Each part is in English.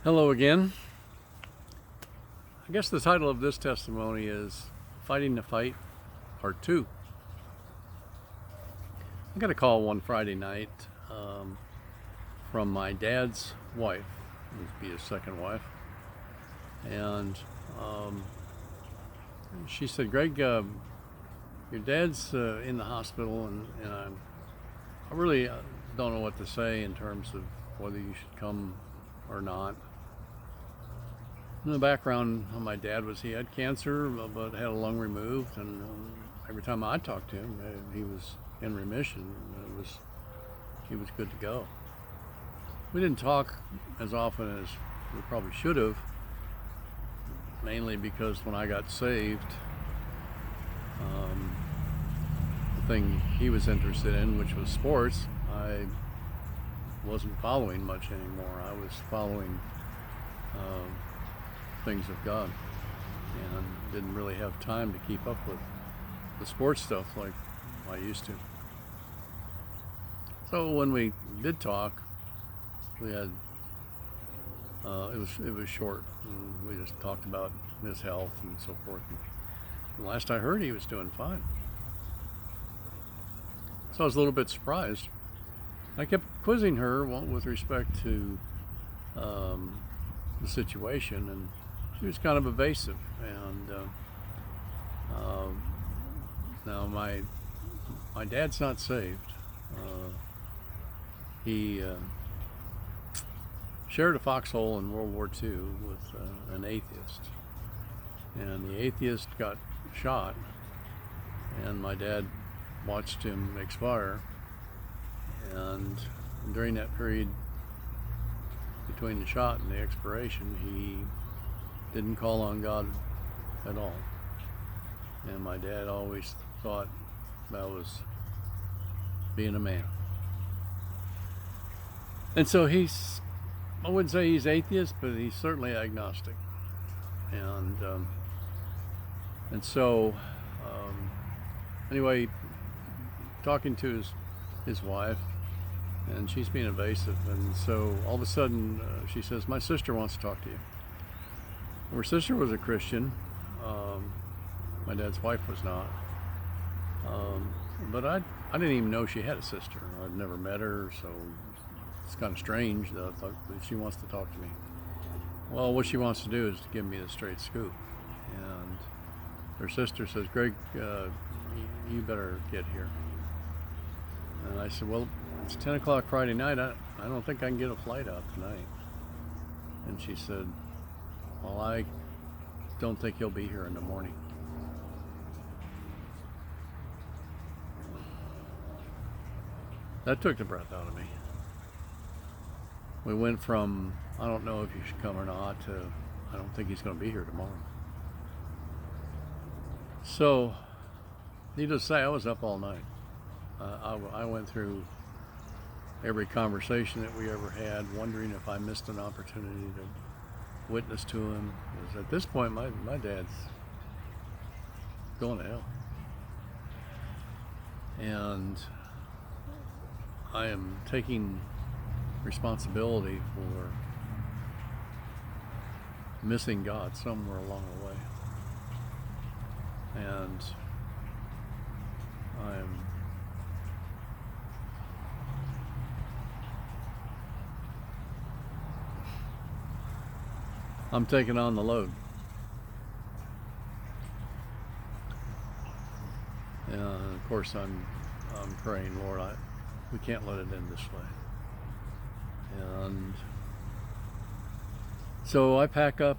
Hello again. I guess the title of this testimony is Fighting the Fight, Part 2. I got a call one Friday night from my dad's wife, who would be his second wife, and she said, Greg, your dad's in the hospital, and I really don't know what to say in terms of whether you should come or not. In the background of my dad was he had cancer, but had a lung removed, and every time I talked to him, he was in remission. He was good to go. We didn't talk as often as we probably should have, mainly because when I got saved, the thing he was interested in, which was sports, I wasn't following much anymore. I was following things of God, and didn't really have time to keep up with the sports stuff like I used to. So when we did talk, we had it was short, and we just talked about his health and so forth. And last I heard, he was doing fine. So I was a little bit surprised. I kept quizzing her with respect to the situation, and she was kind of evasive. And now my dad's not saved. He shared a foxhole in World War II with an atheist, and the atheist got shot, and my dad watched him expire. And during that period between the shot and the expiration, he didn't call on God at all. And my dad always thought that was being a man. And so I wouldn't say he's atheist, but he's certainly agnostic. And so anyway, talking to his wife, and she's being evasive, and so all of a sudden she says, my sister wants to talk to you. Her sister was a Christian. My dad's wife was not. But I didn't even know she had a sister. I'd never met her, so it's kind of strange that I thought that she wants to talk to me. Well, what she wants to do is to give me the straight scoop. And her sister says, Greg, you better get here. And I said, well, it's 10 o'clock Friday night. I don't think I can get a flight out tonight. And she said, well, I don't think he'll be here in the morning. That took the breath out of me. We went from, I don't know if you should come or not, to, I don't think he's going to be here tomorrow. So, needless to say, I was up all night. I went through every conversation that we ever had, wondering if I missed an opportunity to witness to him. Because at this point, my dad's going to hell. And I am taking responsibility for missing God somewhere along the way. And I'm taking on the load. And of course I'm praying, Lord, we can't let it end this way. And so I pack up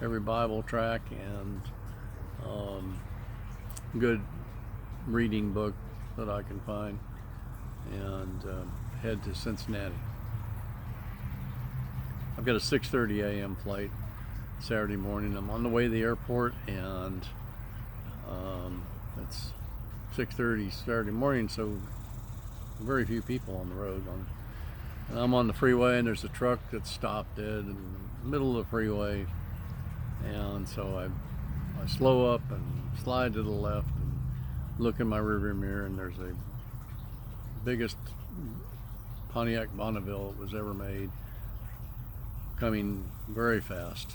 every Bible track and good reading book that I can find, and head to Cincinnati. I've got a 6:30 a.m. flight Saturday morning. I'm on the way to the airport, and it's 6:30 Saturday morning, so very few people on the road. And I'm on the freeway, and there's a truck that's stopped dead in the middle of the freeway, and so I slow up and slide to the left and look in my rearview mirror, and there's a biggest Pontiac Bonneville that was ever made coming very fast,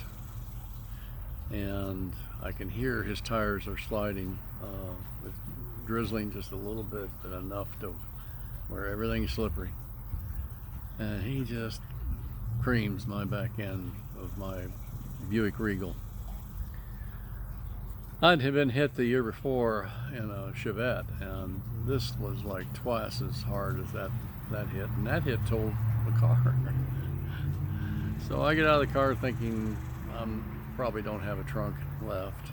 and I can hear his tires are sliding, it's drizzling just a little bit, but enough to where everything's slippery. And he just creams my back end of my Buick Regal. I'd been hit the year before in a Chevette, and this was like twice as hard as that hit, and that hit totaled the car. So I get out of the car thinking probably don't have a trunk left,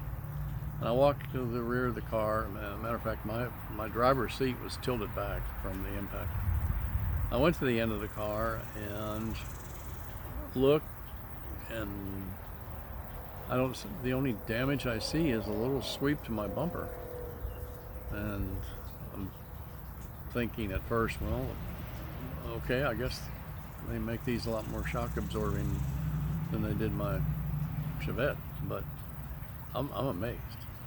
and I walk to the rear of the car. Matter of fact, my driver's seat was tilted back from the impact. I went to the end of the car and looked, and the only damage I see is a little sweep to my bumper. And I'm thinking at first, well, okay, I guess they make these a lot more shock absorbing than they did my Chevette, but I'm amazed.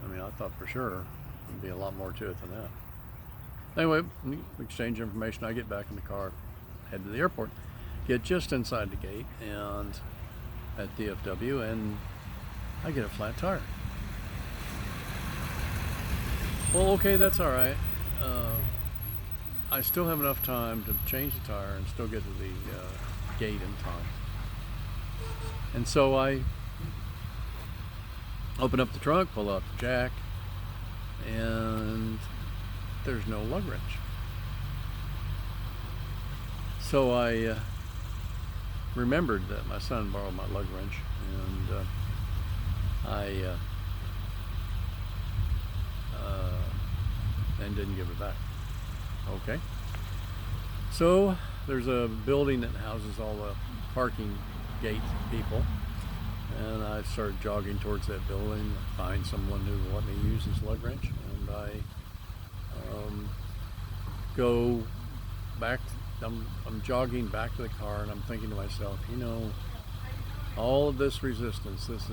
I mean, I thought for sure there'd be a lot more to it than that. Anyway, we exchange information. I get back in the car, head to the airport, get just inside the gate and at DFW, and I get a flat tire. Well, okay, that's all right. I still have enough time to change the tire and still get to the gate in time. And so I open up the trunk, pull out the jack, and there's no lug wrench. So I remembered that my son borrowed my lug wrench, and I and didn't give it back. Okay. So there's a building that houses all the parking gate people, and I started jogging towards that building. I find someone who will let me use his lug wrench, and I go back. I'm jogging back to the car, and I'm thinking to myself, you know, all of this resistance, this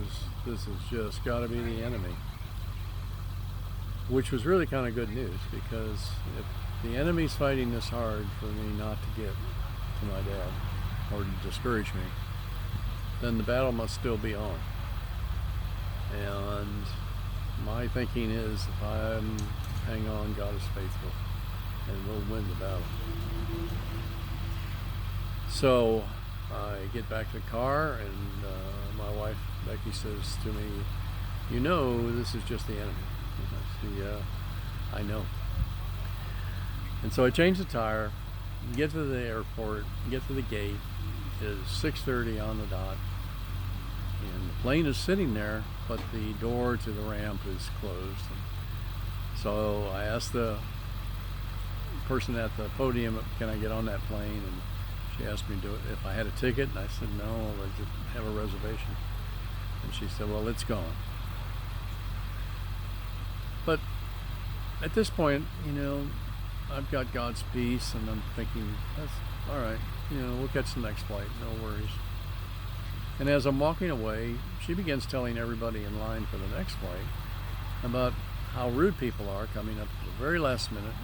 is just got to be the enemy. Which was really kind of good news, because if the enemy's fighting this hard for me not to get to my dad or to discourage me, then the battle must still be on. And my thinking is, if I hang on, God is faithful, and we'll win the battle. So I get back to the car, and my wife Becky says to me, "You know, this is just the enemy." I said, "Yeah, I know." And so I change the tire, get to the airport, get to the gate. It is 6:30 on the dot, and the plane is sitting there, but the door to the ramp is closed. And so I asked the person at the podium, "Can I get on that plane?" And she asked me if I had a ticket, and I said no, I just have a reservation. And she said, "Well, it's gone." But at this point, you know, I've got God's peace, and I'm thinking, that's all right, you know, we'll catch the next flight, no worries. And as I'm walking away, she begins telling everybody in line for the next flight about how rude people are coming up at the very last minute,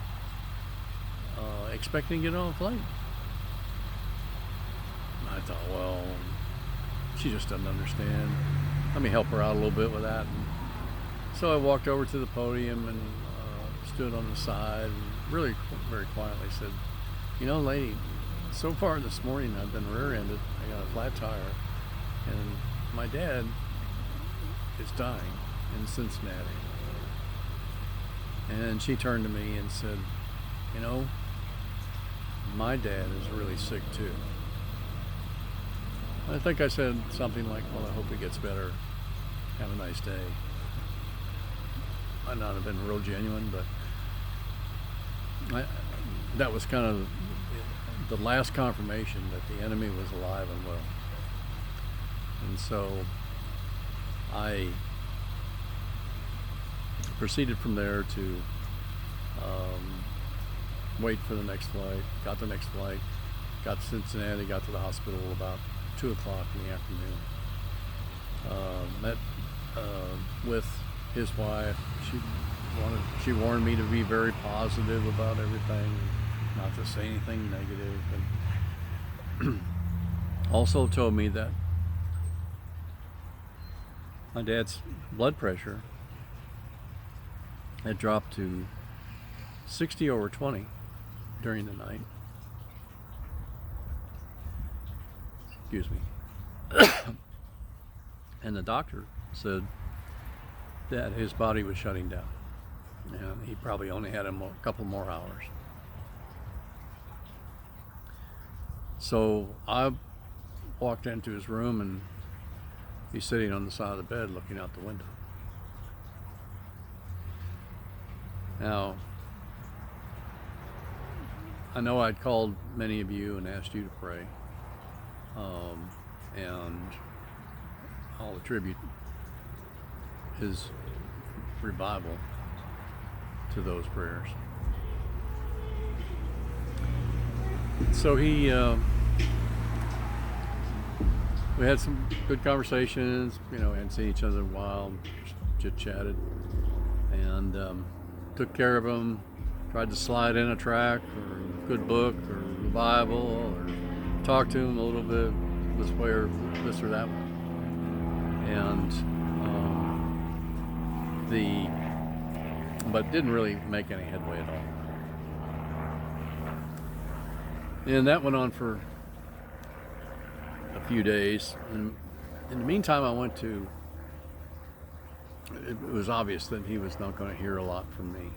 expecting to get on a flight. And I thought, well, she just doesn't understand. Let me help her out a little bit with that. And so I walked over to the podium and stood on the side and really very quietly said, "You know, lady, so far this morning I've been rear-ended. I got a flat tire, and my dad is dying in Cincinnati." And she turned to me and said, "You know, my dad is really sick too." I think I said something like, "Well, I hope he gets better. Have a nice day." Might not have been real genuine, but that was kind of the last confirmation that the enemy was alive and well. And so I proceeded from there to wait for the next flight. Got the next flight, got to Cincinnati, got to the hospital about 2 o'clock in the afternoon. Met with his wife. She warned me to be very positive about everything, not to say anything negative, and also told me that My dad's blood pressure had dropped to 60/20 during the night. Excuse me. And the doctor said that his body was shutting down, and he probably only had a couple more hours. So I walked into his room, and he's sitting on the side of the bed looking out the window. Now, I know I'd called many of you and asked you to pray, and I'll attribute his revival to those prayers. So we had some good conversations. We hadn't seen each other in a while, chit-chatted, and took care of him. Tried to slide in a track or a good book or the Bible, or talk to him a little bit this way or this or that way. And but didn't really make any headway at all. And that went on for a few days. And in the meantime, it was obvious that he was not going to hear a lot from me.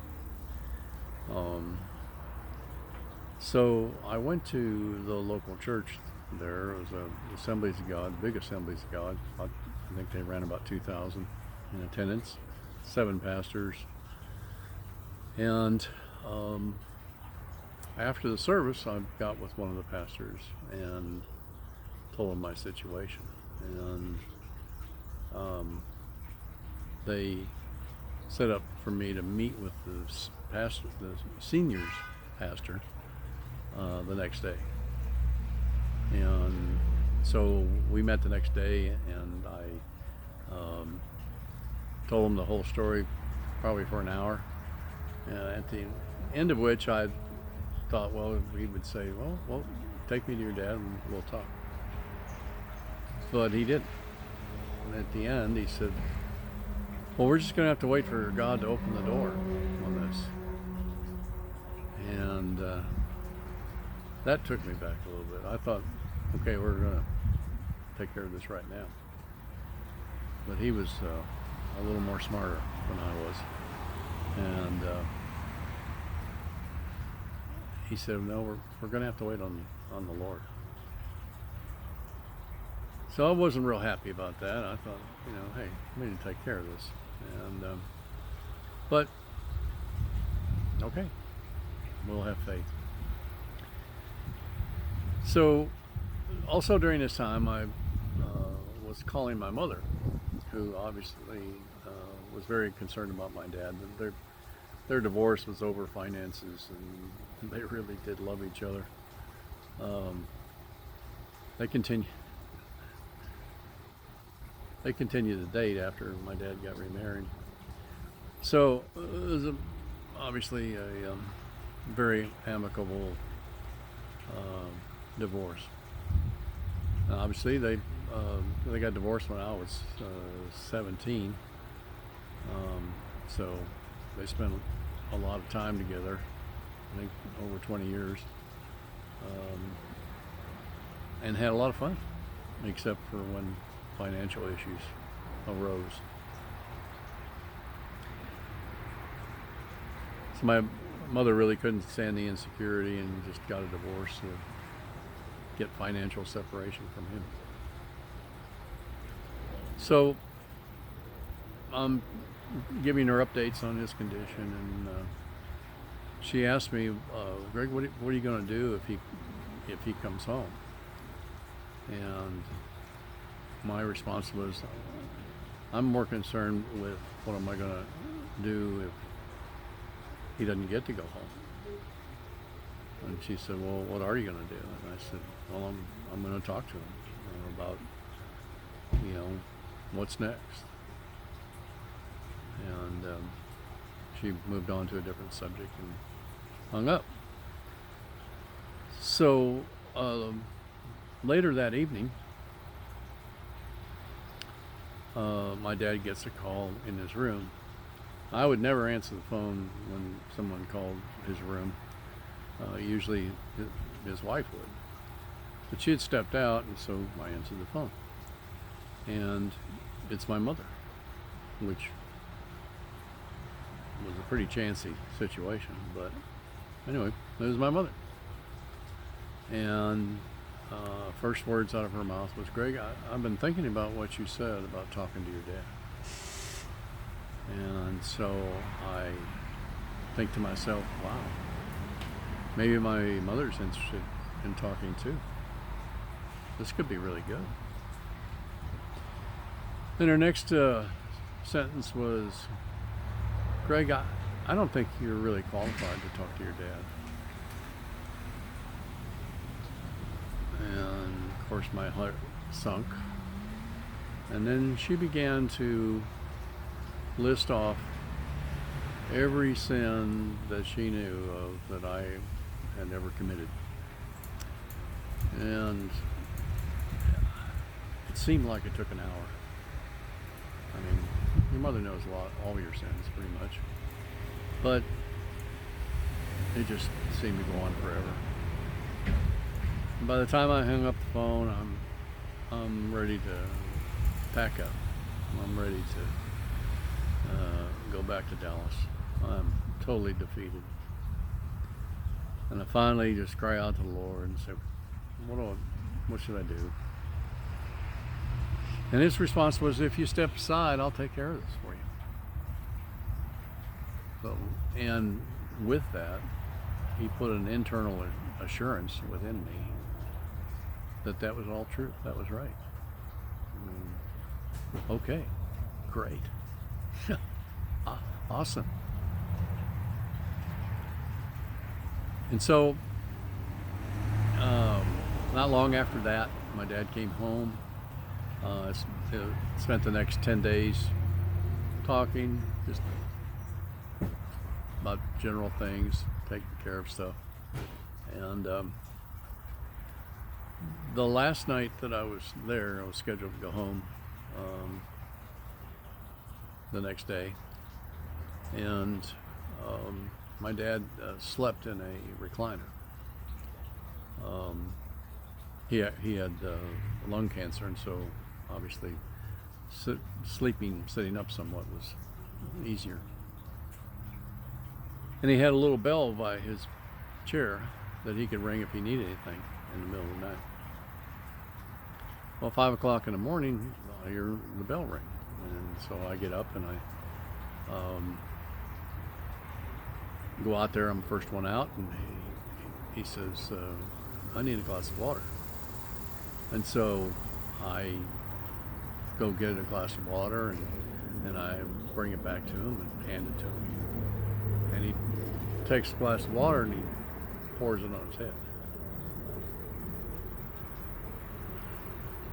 So I went to the local church there. It was a Assemblies of God, big Assemblies of God. I think they ran about 2,000 in attendance, 7 pastors. And after the service, I got with one of the pastors and told him my situation. And they set up for me to meet with the seniors pastor, the next day. And so we met the next day, and I told him the whole story, probably for an hour. At the end of which I thought, well, he would say, well, take me to your dad and we'll talk. But he didn't. And at the end, he said, well, we're just going to have to wait for God to open the door on this. And that took me back a little bit. I thought, okay, we're going to take care of this right now. But he was a little more smarter than I was. And he said, no, we're going to have to wait on the Lord. So I wasn't real happy about that. I thought, hey, we need to take care of this. And but okay, we'll have faith. So also during this time, I was calling my mother, who obviously was very concerned about my dad. Their divorce was over finances, and they really did love each other. They continued to date after my dad got remarried. So it was obviously a very amicable divorce. Obviously, they got divorced when I was 17. So they spent a lot of time together. I think over 20 years, and had a lot of fun, except for when financial issues arose. So my mother really couldn't stand the insecurity and just got a divorce to get financial separation from him. So I'm giving her updates on his condition, and she asked me, Greg, what are you going to do if he comes home? And my response was, I'm more concerned with what am I going to do if he doesn't get to go home. And she said, well, what are you going to do? And I said, well, I'm going to talk to him about what's next. And she moved on to a different subject and hung up. So later that evening, my dad gets a call in his room. I would never answer the phone when someone called his room. Usually his wife would. But she had stepped out, and so I answered the phone. And it's my mother, which was a pretty chancy situation. But anyway, it was my mother. And first words out of her mouth was, "Greg, I've been thinking about what you said about talking to your dad." And so I think to myself, wow, maybe my mother's interested in talking too. This could be really good. Then her next sentence was, "Greg, I don't think you're really qualified to talk to your dad." And of course my heart sunk. And then she began to list off every sin that she knew of that I had ever committed. And it seemed like it took an hour. I mean, your mother knows all your sins pretty much. But it just seemed to go on forever. And by the time I hung up the phone, I'm ready to pack up. I'm ready to go back to Dallas. I'm totally defeated. And I finally just cry out to the Lord and say, what should I do? And his response was, "If you step aside, I'll take care of this for you." So, and with that, he put an internal assurance within me that was all true. That was right. Okay, great. Awesome. And so, not long after that, my dad came home. Spent the next 10 days talking, just about general things, taking care of stuff. And the last night that I was there, I was scheduled to go home the next day. And my dad slept in a recliner. He had lung cancer, and so obviously sitting up somewhat was easier. And he had a little bell by his chair that he could ring if he needed anything in the middle of the night. Well, 5 o'clock in the morning, I hear the bell ring, and so I get up and I go out there. I'm the first one out, and he says, "I need a glass of water." And so I go get a glass of water, and I bring it back to him and hand it to him. And he takes a glass of water and he pours it on his head.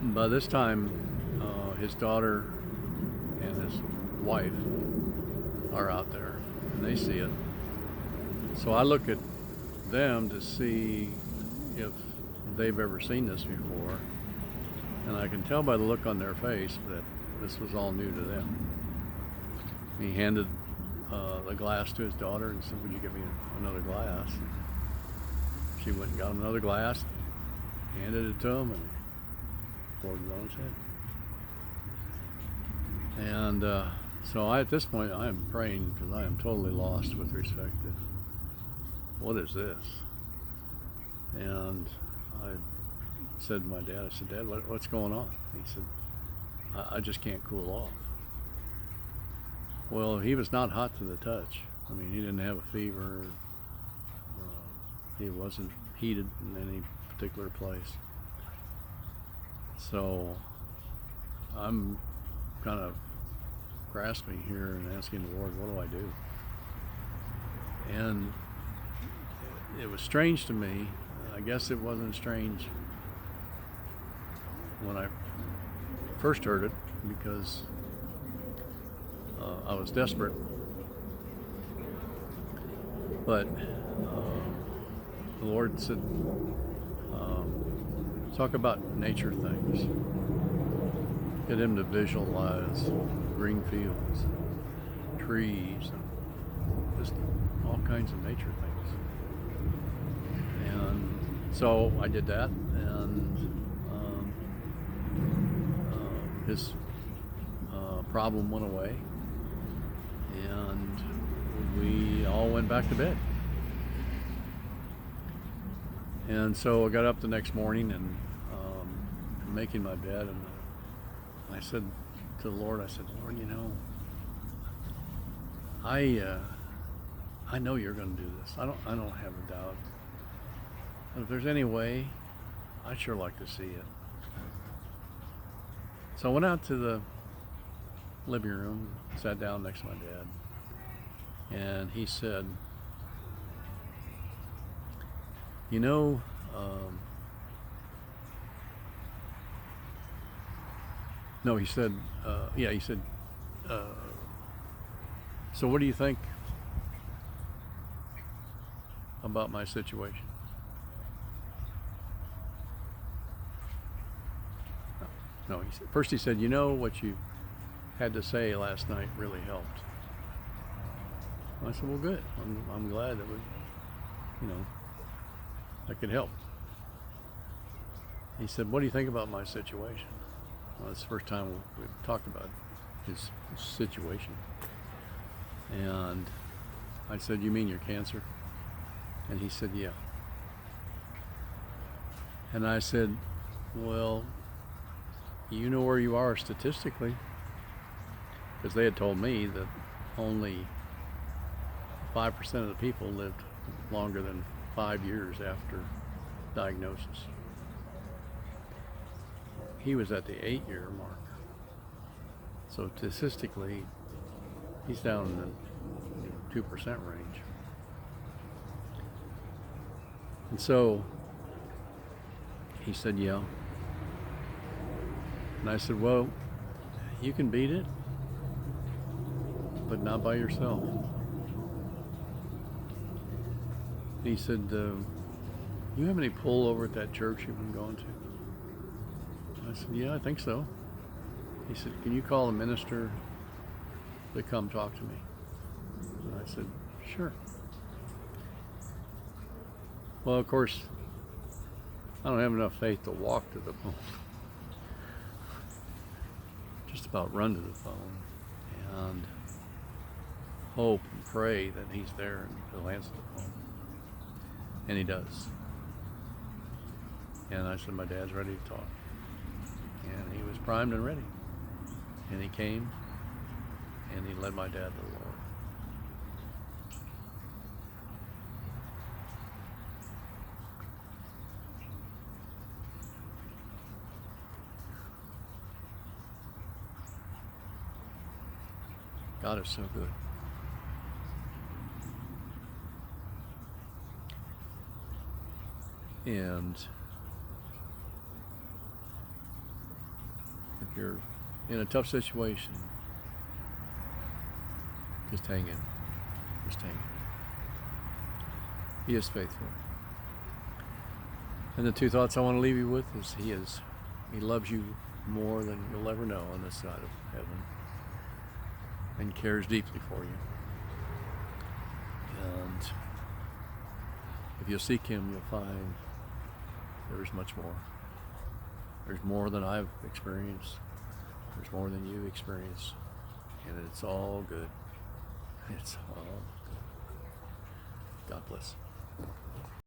By this time, his daughter and his wife are out there, and they see it. So I look at them to see if they've ever seen this before, and I can tell by the look on their face that this was all new to them. He handed the glass to his daughter and said, "Would you give me another glass?" She went and got him another glass, handed it to him, and poured it on his head. And so at this point, I am praying because I am totally lost with respect to what is this. And I said to my dad, I said, "Dad, what's going on?" He said, I just can't cool off." Well, he was not hot to the touch. I mean, he didn't have a fever. He wasn't heated in any particular place. So I'm kind of grasping here and asking the Lord, what do I do? And it was strange to me. I guess it wasn't strange when I first heard it, because I was desperate. But the Lord said, talk about nature things. get him to visualize green fields, trees, and just all kinds of nature things. And so I did that, and his problem went away, and we all went back to bed. And so I got up the next morning and making my bed, and I said to the Lord, I said, Lord, you know, I know you're going to do this. I don't have a doubt. But if there's any way, I'd sure like to see it. So I went out to the living room, sat down next to my dad, and he said, you know, no, he said, he said, so what do you think about my situation? No, he said, first he said, you know, what you had to say last night really helped. I said, well, good. I'm glad that I could help. He said, what do you think about my situation? Well, it's the first time we've talked about his situation. And I said, you mean your cancer? And he said, yeah. And I said, well, you know where you are statistically, because they had told me that only 5% of the people lived longer than 5 years after diagnosis. He was at the 8-year mark. So statistically, he's down in the 2% range. And so he said, yeah. And I said, well, you can beat it, but not by yourself. He said, you have any pull over at that church you've been going to? I said, yeah, I think so. He said, can you call the minister to come talk to me? And I said, sure. Well, of course, I don't have enough faith to walk to the phone. Just about run to the phone and hope and pray that he's there and he'll answer the phone. And he does. And I said, my dad's ready to talk. And he was primed and ready. And he came and he led my dad to the Lord. God is so good. And if you're in a tough situation, just hang in. Just hang in. He is faithful. And the two thoughts I want to leave you with is He loves you more than you'll ever know on this side of heaven, and cares deeply for you. And if you'll seek Him, you'll find there's much more. There's more than I've experienced. There's more than you've experienced. And it's all good. It's all good. God bless.